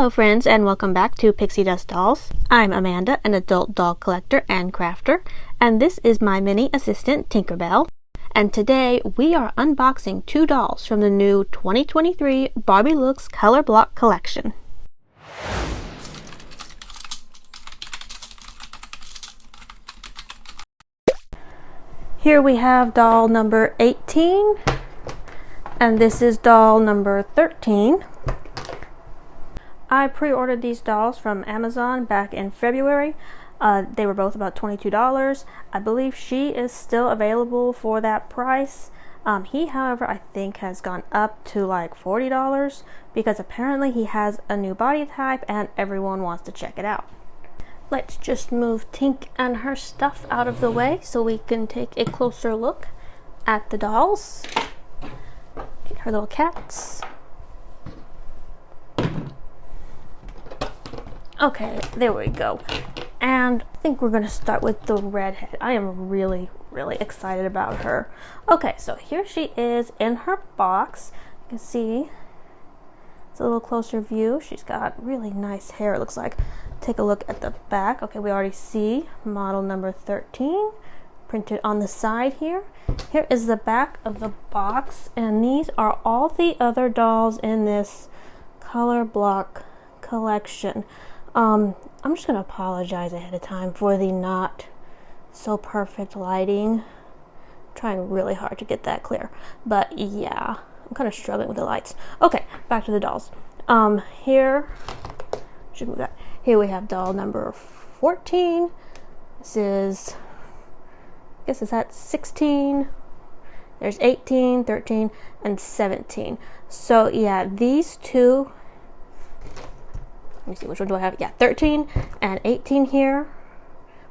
Hello friends, and welcome back to Pixie Dust Dolls. I'm Amanda, an adult doll collector and crafter, and this is my mini assistant Tinkerbell. And today we are unboxing two dolls from the new 2023 Barbie Looks Color Block collection. Here we have doll number 18, and this is doll number 13. I pre-ordered these dolls from Amazon back in February. They were both about $22. I believe she is still available for that price. He, however, I think has gone up to like $40 because apparently he has a new body type and everyone wants to check it out. Let's just move Tink and her stuff out of the way so we can take a closer look at the dolls. Get her little cats. Okay, there we go. And I think we're gonna start with the redhead. I am really excited about her. Okay, so here she is in her box. You can see it's a little closer view. She's got really nice hair, it looks like. Take a look at the back. Okay, we already see model number 13 printed on the side here. Here is the back of the box, and these are all the other dolls in this color block collection. I'm just gonna apologize ahead of time for the not so perfect lighting. I'm trying really hard to get that clear, but yeah, I'm kind of struggling with the lights. Okay, back to the dolls. Here we have doll number 14. This is, I guess, is that 16? There's 18, 13, and 17. So yeah, these two, let me see, which one do I have? Yeah, 13 and 18 here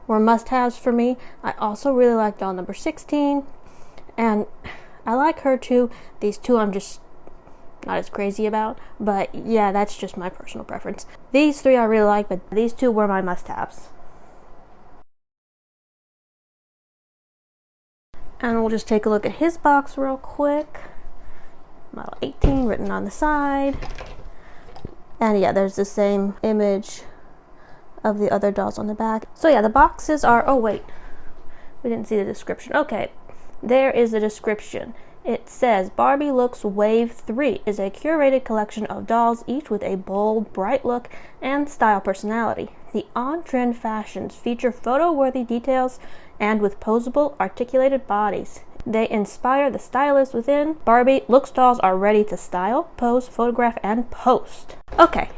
were must-haves for me. I also really like doll number 16, and I like her too. These two I'm just not as crazy about, but yeah, that's just my personal preference. These three I really like, but these two were my must-haves. And we'll just take a look at his box real quick. Model 18 written on the side. And yeah, there's the same image of the other dolls on the back. So yeah, the boxes are, oh wait, we didn't see the description. Okay, there is the description. It says, Barbie Looks Wave 3 is a curated collection of dolls, each with a bold, bright look and style personality. The on-trend fashions feature photo-worthy details and with posable, articulated bodies. They inspire the stylists within. Barbie Looks dolls are ready to style, pose, photograph, and post. Okay.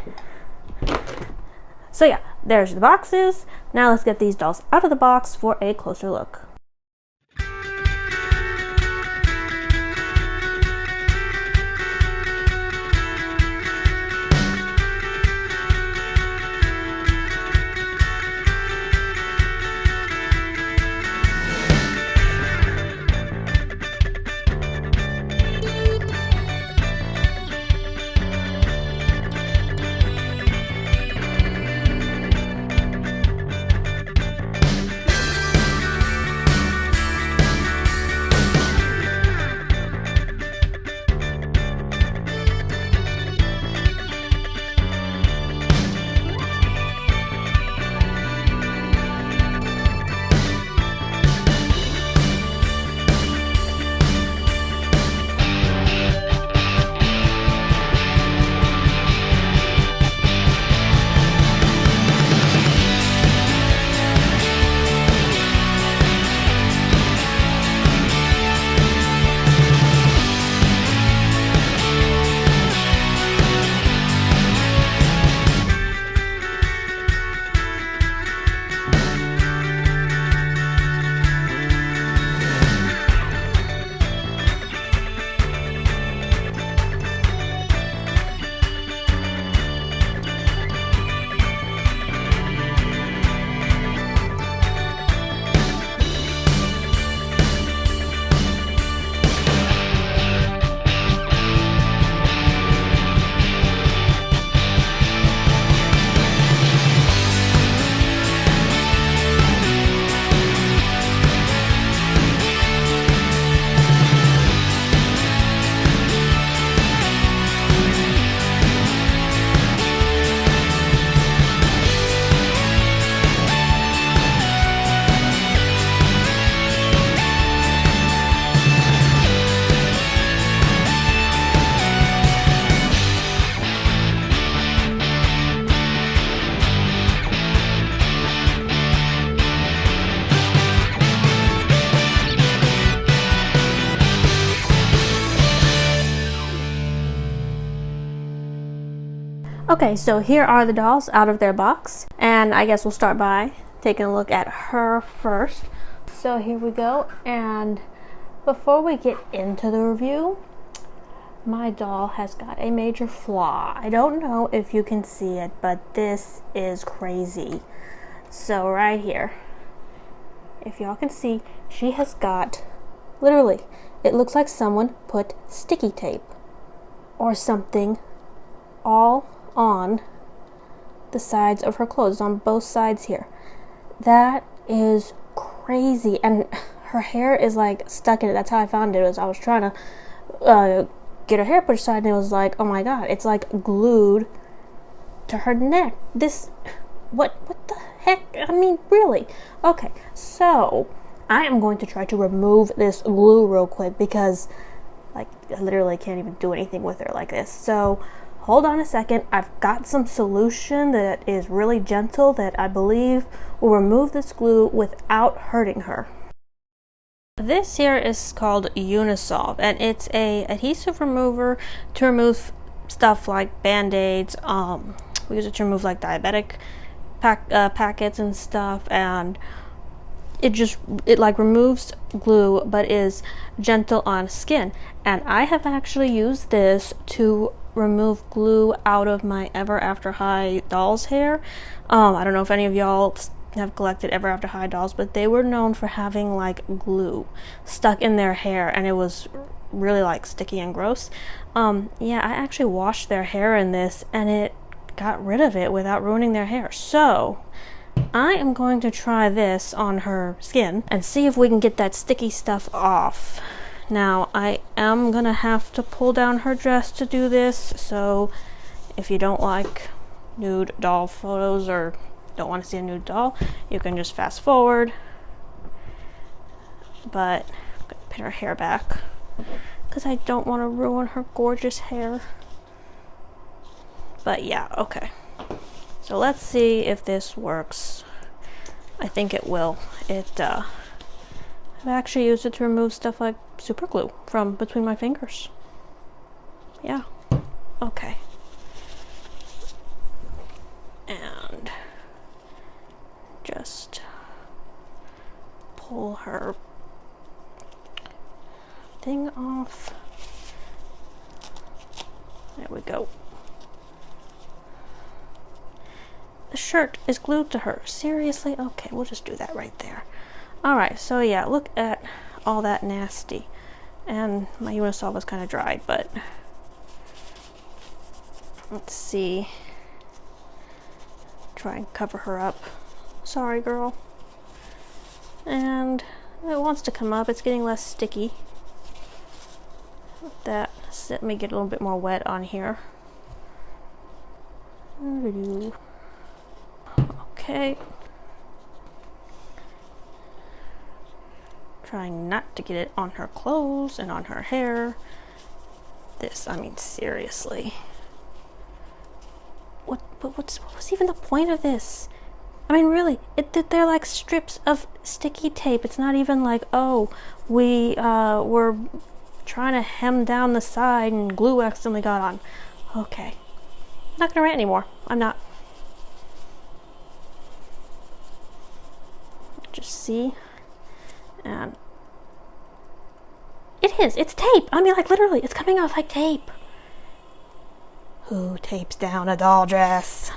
So yeah, there's the boxes. Now let's get these dolls out of the box for a closer look. Okay, so here are the dolls out of their box, and I guess we'll start by taking a look at her first. So here we go, and before we get into the review, my doll has got a major flaw. I don't know if you can see it, but this is crazy. So right here, if y'all can see, she has got, literally, it looks like someone put sticky tape or something all on the sides of her clothes, on both sides here. That is crazy, and her hair is like stuck in it. That's how I found it. Was I was trying to get her hair pushed aside, and it was like, oh my god, it's like glued to her neck. This, what the heck? I mean, really? Okay, so I am going to try to remove this glue real quick because, like, I literally can't even do anything with her like this. So hold on a second. I've got some solution that is really gentle that I believe will remove this glue without hurting her. This here is called Unisolve, and it's a adhesive remover to remove stuff like band-aids. We use it to remove like diabetic packets and stuff, and it like removes glue but is gentle on skin. And I have actually used this to remove glue out of my Ever After High dolls hair. I don't know if any of y'all have collected Ever After High dolls, but they were known for having like glue stuck in their hair, and it was really like sticky and gross. Yeah, I actually washed their hair in this, and it got rid of it without ruining their hair. So I am going to try this on her skin and see if we can get that sticky stuff off. Now, I am gonna have to pull down her dress to do this, so if you don't like nude doll photos or don't want to see a nude doll, you can just fast forward. But I'm gonna pin her hair back because I don't want to ruin her gorgeous hair. But yeah, okay. So let's see if this works. I think it will. I've actually used it to remove stuff like super glue from between my fingers. Yeah. Okay. And just pull her thing off. There we go. The shirt is glued to her. Seriously? Okay, we'll just do that right there. Alright, so yeah, look at all that nasty. And my Unisolve was kind of dry, but let's see. Try and cover her up. Sorry, girl. And it wants to come up. It's getting less sticky. That, let me get a little bit more wet on here. Okay. Trying not to get it on her clothes and on her hair. This, I mean, seriously. What was even the point of this? I mean, really, they're like strips of sticky tape. It's not even like, oh, we were trying to hem down the side and glue accidentally got on. Okay. I'm not gonna rant anymore. I'm not. Just see. And it's tape. I mean, like, literally, it's coming off like tape. Who tapes down a doll dress?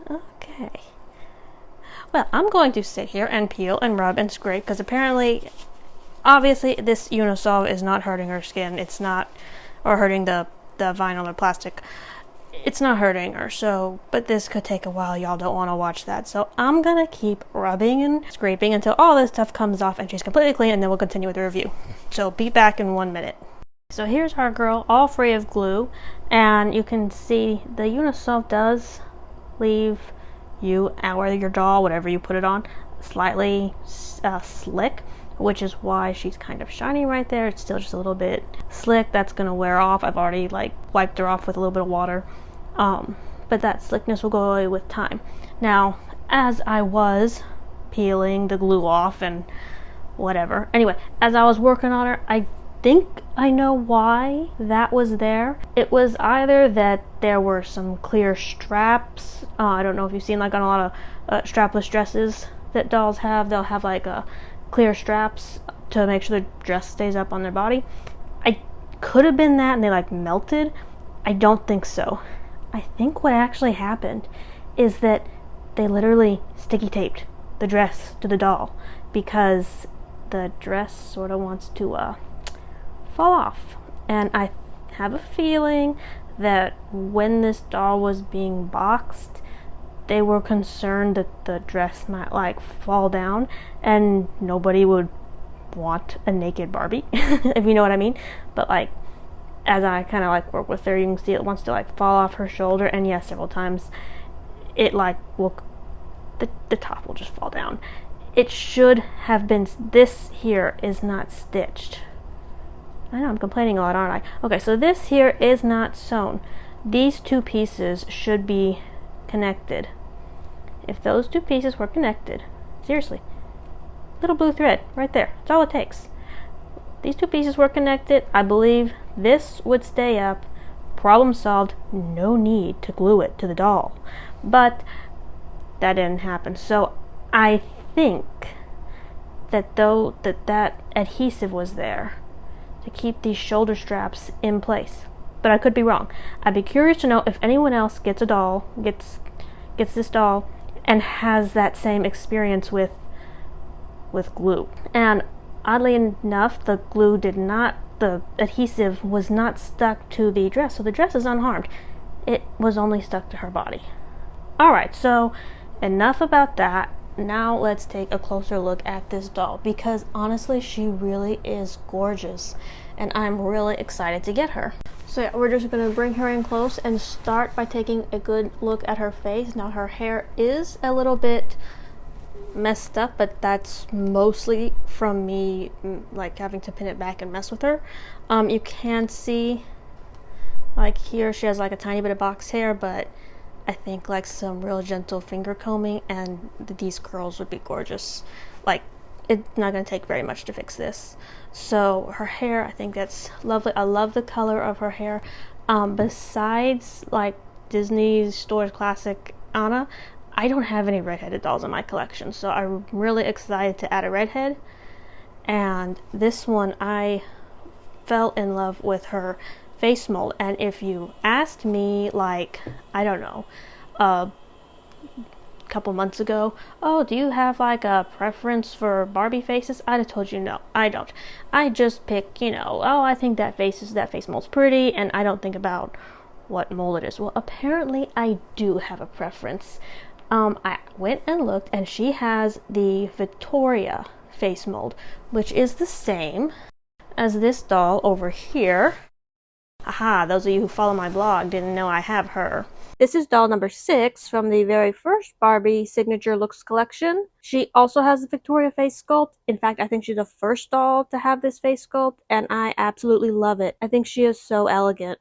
Okay. Well, I'm going to sit here and peel and rub and scrape because apparently, obviously, this Unisolve is not hurting her skin. It's not, or hurting the vinyl or plastic. It's not hurting her, so, but this could take a while. Y'all don't want to watch that. So I'm gonna keep rubbing and scraping until all this stuff comes off and she's completely clean, and then we'll continue with the review. So be back in 1 minute. So here's our girl, all free of glue, and you can see the Unisolve does leave you, or your doll, whatever you put it on, slightly slick, which is why she's kind of shiny right there. It's still just a little bit slick. That's gonna wear off. I've already like wiped her off with a little bit of water, but that slickness will go away with time. Now, as I was peeling the glue off and whatever, anyway, as I was working on her, I think I know why that was there. It was either that there were some clear straps. I don't know if you've seen like on a lot of strapless dresses that dolls have. They'll have like clear straps to make sure the dress stays up on their body. I could have been that and they like melted. I don't think so. I think what actually happened is that they literally sticky taped the dress to the doll because the dress sort of wants to fall off. And I have a feeling that when this doll was being boxed, they were concerned that the dress might like fall down and nobody would want a naked Barbie, if you know what I mean. But like, as I kind of like work with her, you can see it wants to like fall off her shoulder, and yes, several times it like will, the top will just fall down. It should have been, this here is not stitched. I know I'm complaining a lot, aren't I? Okay, so this here is not sewn. These two pieces should be connected. If those two pieces were connected, seriously, little blue thread right there, that's all it takes. These two pieces were connected, I believe this would stay up. Problem solved, no need to glue it to the doll. But that didn't happen. So I think that though that adhesive was there to keep these shoulder straps in place. But I could be wrong. I'd be curious to know if anyone else gets a doll, gets this doll, and has that same experience with glue. And oddly enough, the adhesive was not stuck to the dress, so the dress is unharmed. It was only stuck to her body. Alright, so enough about that. Now let's take a closer look at this doll, because honestly she really is gorgeous and I'm really excited to get her. So yeah, we're just going to bring her in close and start by taking a good look at her face. Now her hair is a little bit messed up, but that's mostly from me like having to pin it back and mess with her. You can see like here she has like a tiny bit of box hair, but I think like some real gentle finger combing and these curls would be gorgeous. Like, it's not going to take very much to fix this. So her hair, I think that's lovely. I love the color of her hair. Besides like Disney Store's classic Anna, I don't have any redheaded dolls in my collection, so I'm really excited to add a redhead. And this one, I fell in love with her face mold. And if you asked me, like, I don't know, a couple months ago, oh, do you have like a preference for Barbie faces? I'd have told you no, I don't. I just pick, you know, oh, I think that face mold's pretty, and I don't think about what mold it is. Well, apparently I do have a preference. I went and looked, and she has the Victoria face mold, which is the same as this doll over here. Aha, those of you who follow my blog didn't know I have her. This is doll number 6 from the very first Barbie Signature Looks collection. She also has the Victoria face sculpt. In fact, I think she's the first doll to have this face sculpt, and I absolutely love it. I think she is so elegant.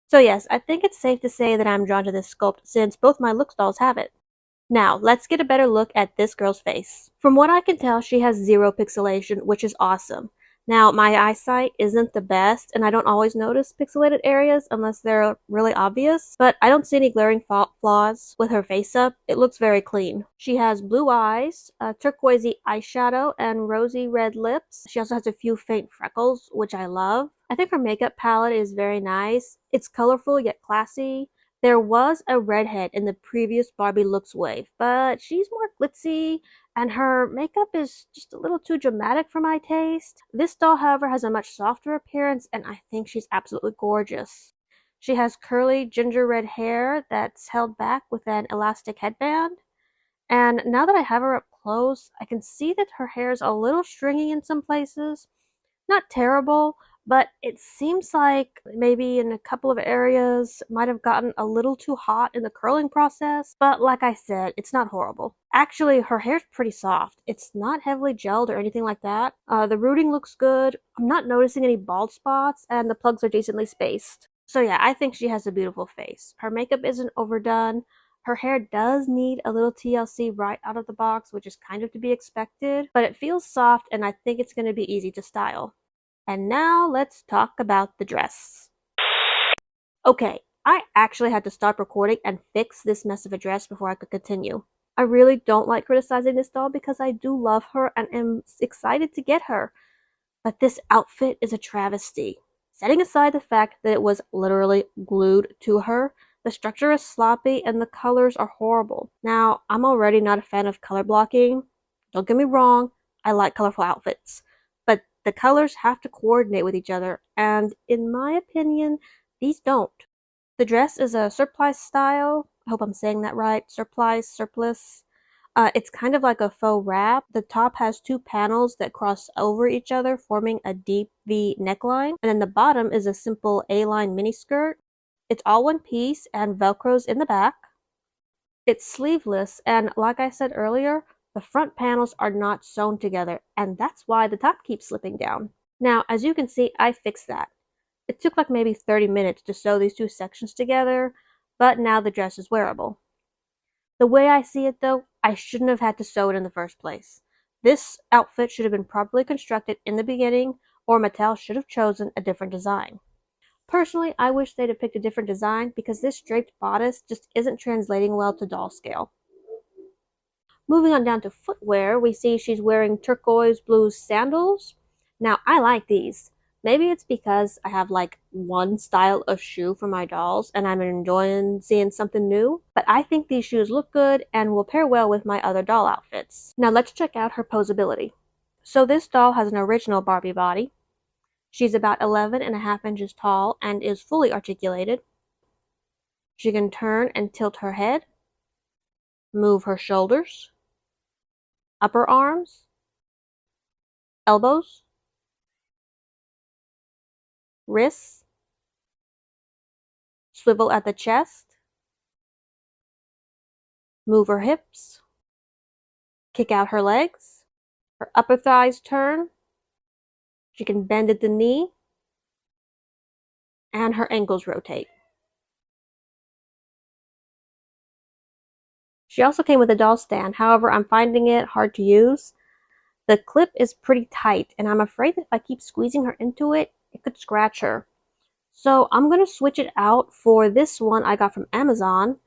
So yes, I think it's safe to say that I'm drawn to this sculpt since both my Looks dolls have it. Now, let's get a better look at this girl's face. From what I can tell, she has 0 pixelation, which is awesome. Now, my eyesight isn't the best, and I don't always notice pixelated areas unless they're really obvious, but I don't see any glaring flaws with her face up. It looks very clean. She has blue eyes, turquoisey eyeshadow, and rosy red lips. She also has a few faint freckles, which I love. I think her makeup palette is very nice. It's colorful yet classy. There was a redhead in the previous Barbie Looks wave, but she's more glitzy, and her makeup is just a little too dramatic for my taste. This doll, however, has a much softer appearance, and I think she's absolutely gorgeous. She has curly ginger red hair that's held back with an elastic headband. And now that I have her up close, I can see that her hair is a little stringy in some places. Not terrible, but it seems like maybe in a couple of areas might have gotten a little too hot in the curling process, but like I said, it's not horrible. Actually, her hair's pretty soft. It's not heavily gelled or anything like that. The rooting looks good. I'm not noticing any bald spots, and the plugs are decently spaced. So yeah, I think she has a beautiful face. Her makeup isn't overdone. Her hair does need a little TLC right out of the box, which is kind of to be expected, but it feels soft and I think it's going to be easy to style. And now let's talk about the dress. Okay, I actually had to stop recording and fix this mess of a dress before I could continue. I really don't like criticizing this doll because I do love her and am excited to get her. But this outfit is a travesty. Setting aside the fact that it was literally glued to her, the structure is sloppy and the colors are horrible. Now, I'm already not a fan of color blocking. Don't get me wrong, I like colorful outfits. But the colors have to coordinate with each other, and in my opinion, these don't. The dress is a surplice style. I hope I'm saying that right. Surplice. It's kind of like a faux wrap. The top has two panels that cross over each other, forming a deep V neckline. And then the bottom is a simple A-line miniskirt. It's all one piece and Velcro's in the back. It's sleeveless, and like I said earlier, the front panels are not sewn together, and that's why the top keeps slipping down. Now, as you can see, I fixed that. It took like maybe 30 minutes to sew these two sections together, but now the dress is wearable. The way I see it though, I shouldn't have had to sew it in the first place. This outfit should have been properly constructed in the beginning, or Mattel should have chosen a different design. Personally, I wish they'd have picked a different design because this draped bodice just isn't translating well to doll scale. Moving on down to footwear, we see she's wearing turquoise blue sandals. Now, I like these. Maybe it's because I have like one style of shoe for my dolls and I'm enjoying seeing something new, but I think these shoes look good and will pair well with my other doll outfits. Now let's check out her posability. So this doll has an original Barbie body. She's about 11.5 inches tall and is fully articulated. She can turn and tilt her head, move her shoulders, upper arms, elbows, wrists, swivel at the chest, move her hips, kick out her legs, her upper thighs turn, she can bend at the knee, and her ankles rotate. She also came with a doll stand, however, I'm finding it hard to use. The clip is pretty tight, and I'm afraid that if I keep squeezing her into it, it could scratch her. So I'm going to switch it out for this one I got from Amazon.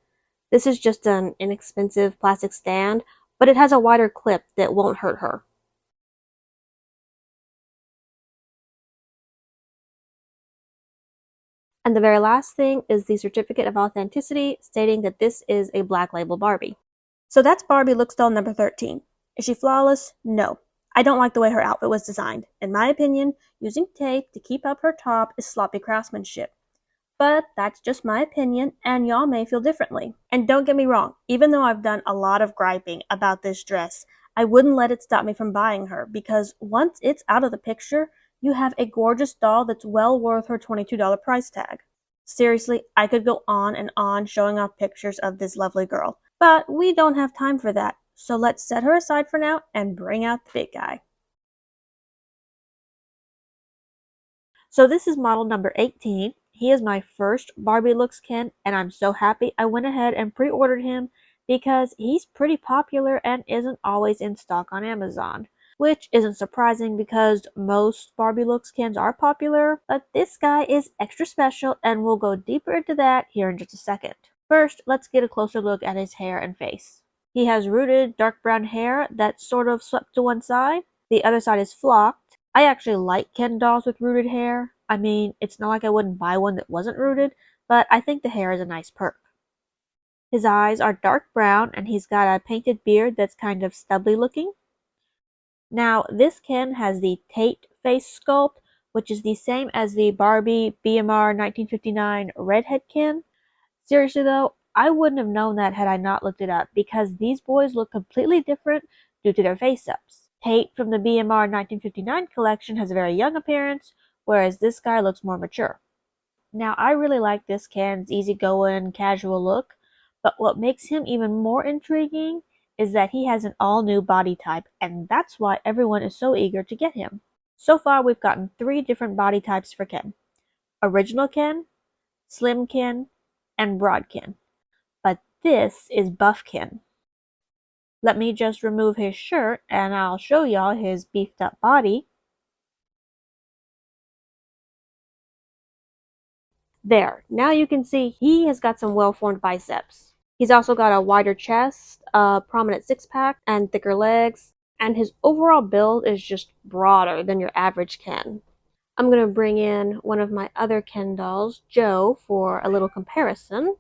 This is just an inexpensive plastic stand, but it has a wider clip that won't hurt her. And the very last thing is the certificate of authenticity stating that this is a Black Label Barbie. So that's Barbie Looks Doll number 13. Is she flawless? No. I don't like the way her outfit was designed. In my opinion, using tape to keep up her top is sloppy craftsmanship. But that's just my opinion, and y'all may feel differently. And don't get me wrong, even though I've done a lot of griping about this dress, I wouldn't let it stop me from buying her, because once it's out of the picture, you have a gorgeous doll that's well worth her $22 price tag. Seriously, I could go on and on showing off pictures of this lovely girl, but we don't have time for that, so let's set her aside for now and bring out the big guy. So this is model number 18. He is my first Barbie Looks Ken, and I'm so happy I went ahead and pre-ordered him because he's pretty popular and isn't always in stock on Amazon. Which isn't surprising because most Barbie Looks Kens are popular, but this guy is extra special and we'll go deeper into that here in just a second. First, let's get a closer look at his hair and face. He has rooted dark brown hair that's sort of swept to one side. The other side is flocked. I actually like Ken dolls with rooted hair. I mean, it's not like I wouldn't buy one that wasn't rooted, but I think the hair is a nice perk. His eyes are dark brown and he's got a painted beard that's kind of stubbly looking. Now, this Ken has the Tate face sculpt, which is the same as the Barbie BMR 1959 redhead Ken. Seriously though, I wouldn't have known that had I not looked it up because these boys look completely different due to their face-ups. Tate from the BMR 1959 collection has a very young appearance, whereas this guy looks more mature. Now, I really like this Ken's easygoing, casual look, but what makes him even more intriguing is that he has an all-new body type, and that's why everyone is so eager to get him. So far, we've gotten 3 different body types for Ken. Original Ken, Slim Ken, and Broad Ken. But this is Buff Ken. Let me just remove his shirt, and I'll show y'all his beefed up body. There, now you can see he has got some well-formed biceps. He's also got a wider chest, a prominent six-pack, and thicker legs, and his overall build is just broader than your average Ken. I'm going to bring in one of my other Ken dolls, Joe, for a little comparison.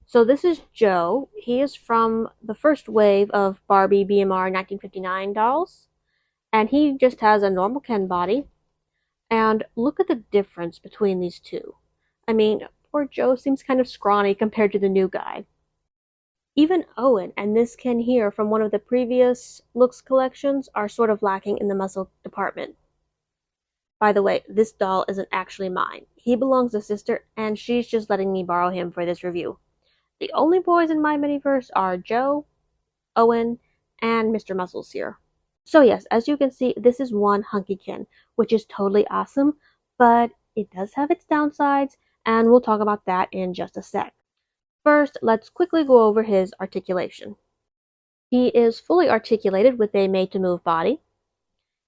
So this is Joe. He is from the first wave of Barbie BMR 1959 dolls, and he just has a normal Ken body. And look at the difference between these two. I mean, poor Joe seems kind of scrawny compared to the new guy. Even Owen and this Ken here from one of the previous looks collections are sort of lacking in the muscle department. By the way, this doll isn't actually mine. He belongs to sister, and she's just letting me borrow him for this review. The only boys in my miniverse are Joe, Owen, and Mr. Muscles here. So yes, as you can see, this is one hunky Ken, which is totally awesome, but it does have its downsides, and we'll talk about that in just a sec. First, let's quickly go over his articulation. He is fully articulated with a made-to-move body.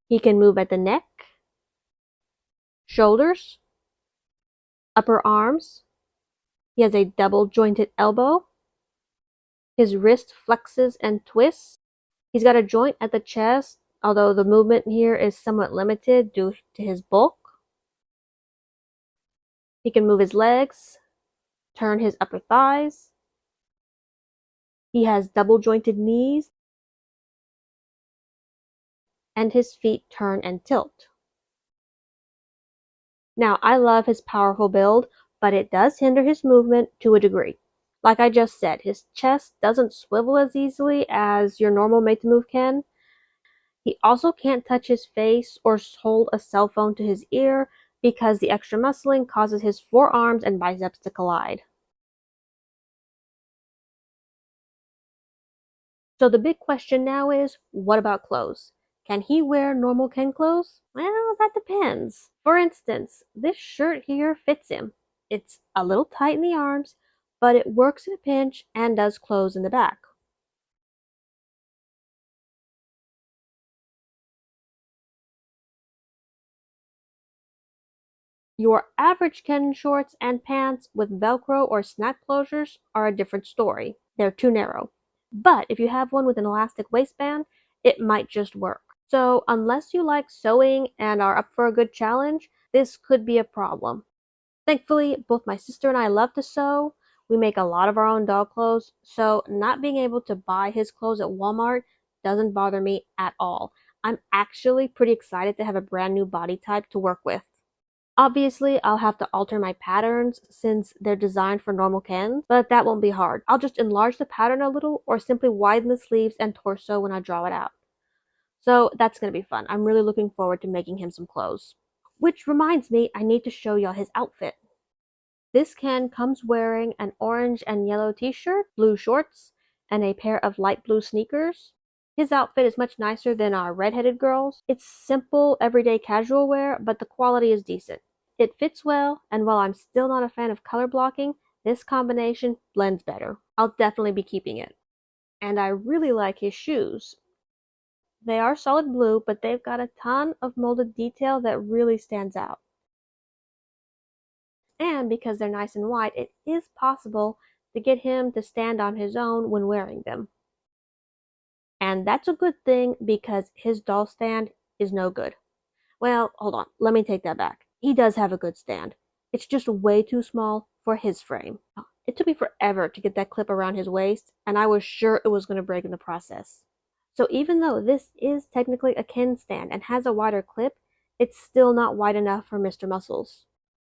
He can move at the neck, shoulders, upper arms. He has a double-jointed elbow. His wrist flexes and twists. He's got a joint at the chest, although the movement here is somewhat limited due to his bulk. He can move his legs, turn his upper thighs. He has double-jointed knees, and his feet turn and tilt. Now, I love his powerful build, but it does hinder his movement to a degree. Like I just said, his chest doesn't swivel as easily as your normal made-to-move can. He also can't touch his face or hold a cell phone to his ear because the extra muscling causes his forearms and biceps to collide. So the big question now is, what about clothes? Can he wear normal Ken clothes? Well, that depends. For instance, this shirt here fits him. It's a little tight in the arms, but it works in a pinch and does close in the back. Your average Ken shorts and pants with Velcro or snap closures are a different story. They're too narrow. But if you have one with an elastic waistband, it might just work. So unless you like sewing and are up for a good challenge, this could be a problem. Thankfully, both my sister and I love to sew. We make a lot of our own doll clothes, so not being able to buy his clothes at Walmart doesn't bother me at all. I'm actually pretty excited to have a brand new body type to work with. Obviously, I'll have to alter my patterns since they're designed for normal Kens, but that won't be hard. I'll just enlarge the pattern a little or simply widen the sleeves and torso when I draw it out. So that's going to be fun. I'm really looking forward to making him some clothes. Which reminds me, I need to show y'all his outfit. This Ken comes wearing an orange and yellow t-shirt, blue shorts, and a pair of light blue sneakers. His outfit is much nicer than our redheaded girls. It's simple, everyday casual wear, but the quality is decent. It fits well, and while I'm still not a fan of color blocking, this combination blends better. I'll definitely be keeping it. And I really like his shoes. They are solid blue, but they've got a ton of molded detail that really stands out. And because they're nice and wide, it is possible to get him to stand on his own when wearing them. And that's a good thing because his doll stand is no good. Well, hold on, let me take that back. He does have a good stand. It's just way too small for his frame. It took me forever to get that clip around his waist, and I was sure it was going to break in the process. So even though this is technically a Ken stand and has a wider clip, it's still not wide enough for Mr. Muscles.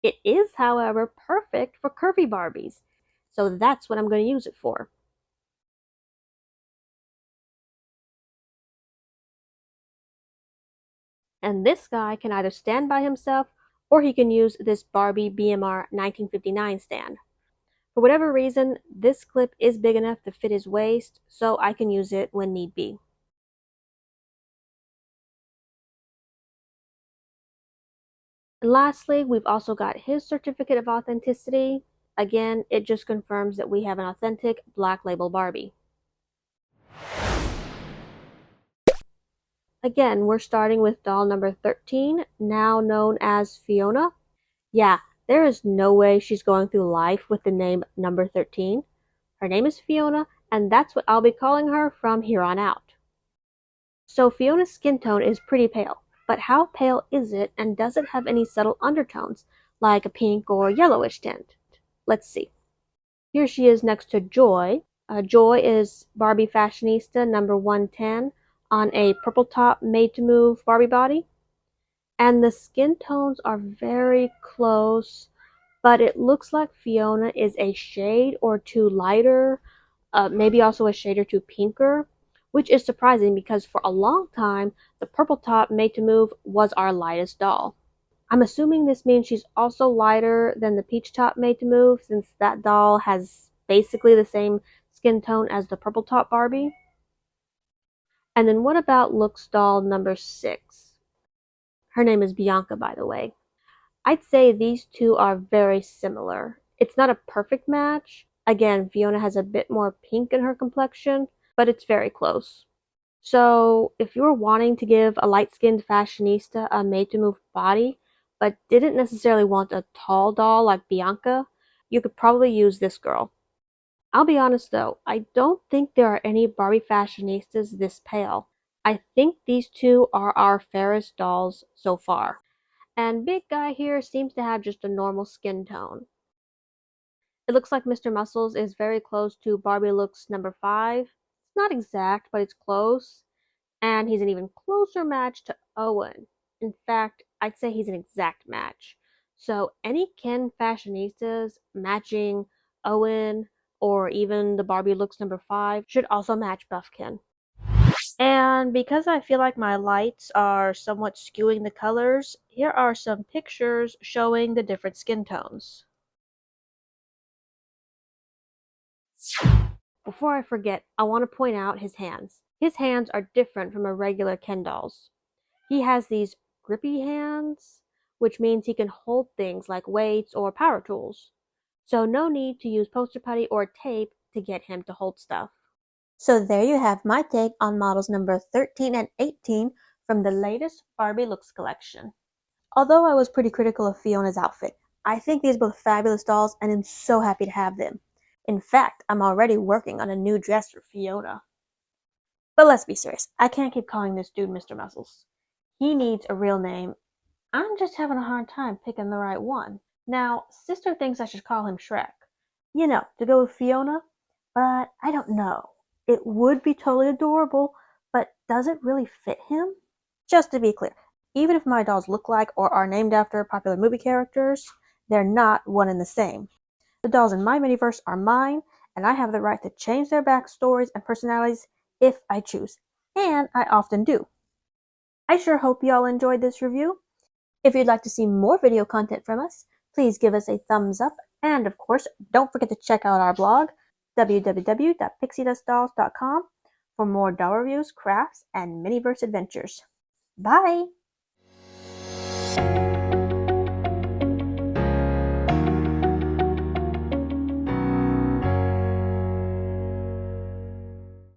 It is, however, perfect for curvy Barbies, so that's what I'm going to use it for. And this guy can either stand by himself or he can use this Barbie BMR 1959 stand. For whatever reason, this clip is big enough to fit his waist, so I can use it when need be. And lastly, we've also got his certificate of authenticity. Again, it just confirms that we have an authentic Black Label Barbie. Again, we're starting with doll number 13, now known as Fiona. Yeah, There is no way she's going through life with the name number 13. Her name is Fiona, and that's what I'll be calling her from here on out. So Fiona's skin tone is pretty pale, but how pale is it, and does it have any subtle undertones, like a pink or yellowish tint? Let's see. Here she is next to Joy. Joy is Barbie Fashionista number 110 on a purple top made to move Barbie body. And the skin tones are very close, but it looks like Fiona is a shade or two lighter, maybe also a shade or two pinker, which is surprising because for a long time, the purple top made to move was our lightest doll. I'm assuming this means she's also lighter than the peach top made to move, since that doll has basically the same skin tone as the purple top Barbie. And then what about Looks doll number 6? Her name is Bianca, by the way. I'd say these two are very similar. It's not a perfect match. Again, Fiona has a bit more pink in her complexion, but it's very close. So if you were wanting to give a light-skinned fashionista a made-to-move body, but didn't necessarily want a tall doll like Bianca, you could probably use this girl. I'll be honest though, I don't think there are any Barbie fashionistas this pale. I think these two are our fairest dolls so far. And big guy here seems to have just a normal skin tone. It looks like Mr. Muscles is very close to Barbie Looks number 5. It's not exact, but it's close. And he's an even closer match to Owen. In fact, I'd say he's an exact match. So any Ken fashionistas matching Owen or even the Barbie Looks number 5 should also match Buff Ken. And because I feel like my lights are somewhat skewing the colors, here are some pictures showing the different skin tones. Before I forget, I want to point out his hands. His hands are different from a regular Ken doll's. He has these grippy hands, which means he can hold things like weights or power tools. So no need to use poster putty or tape to get him to hold stuff. So there you have my take on models number 13 and 18 from the latest Barbie Looks collection. Although I was pretty critical of Fiona's outfit, I think these are both fabulous dolls and I'm so happy to have them. In fact, I'm already working on a new dress for Fiona. But let's be serious, I can't keep calling this dude Mr. Muscles. He needs a real name. I'm just having a hard time picking the right one. Now, Sister thinks I should call him Shrek. You know, to go with Fiona, but I don't know. It would be totally adorable, but does it really fit him? Just to be clear, even if my dolls look like or are named after popular movie characters, they're not one and the same. The dolls in my miniverse are mine, and I have the right to change their backstories and personalities if I choose, and I often do. I sure hope y'all enjoyed this review. If you'd like to see more video content from us, please give us a thumbs up, and of course, don't forget to check out our blog, www.pixiedustdolls.com, for more doll reviews, crafts, and miniverse adventures. Bye!